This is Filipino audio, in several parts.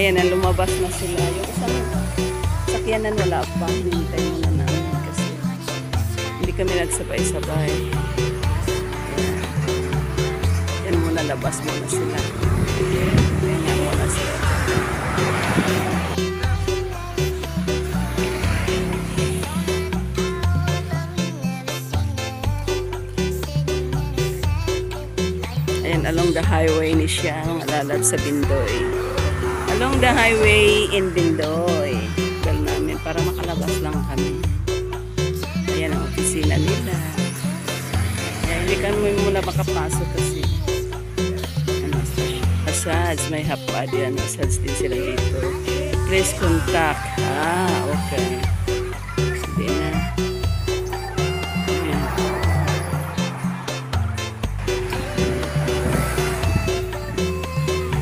Ayan na, lumabas na sila. Yung isang sakyanan wala pa. Hinintay muna namin kasi hindi kami nagsabay-sabay. Yan muna, labas muna sila. Ayan nga muna sila. Ayan, along the highway ni siya, malalab sa Bindoy. Along the highway in Bindoy. Well namin, para makalabas lang kami. Ayan ang opisina nila. Ayan, hindi kami muna makapasok kasi massage, may hapad yan. Massage din sila dito. Please contact. Okay. Hindi na. Ayan.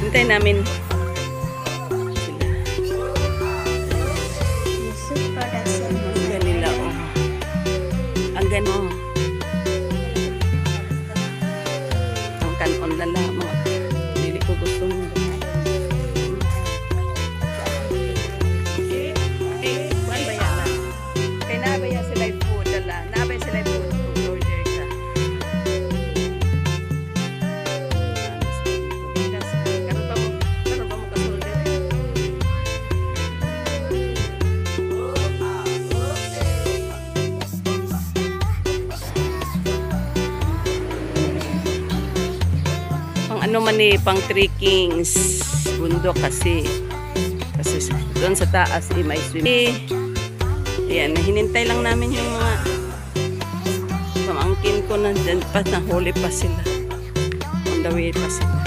Hintay namin sila. Nila, oh. Ang gano'n. Ang kanon na lamang. Hindi ko gusto mo. Kuan ba yan? Kaya nabaya sila yung food. Nabaya sila yung food. Order ka. Karoon pa mo kasolder. Ano man pang trekkings bundok kasi doon sa taas may swimming. Ayan, hinintay lang namin yung mga pamangkin ko na dyan pa, nahuli pa sila on the way pa sila.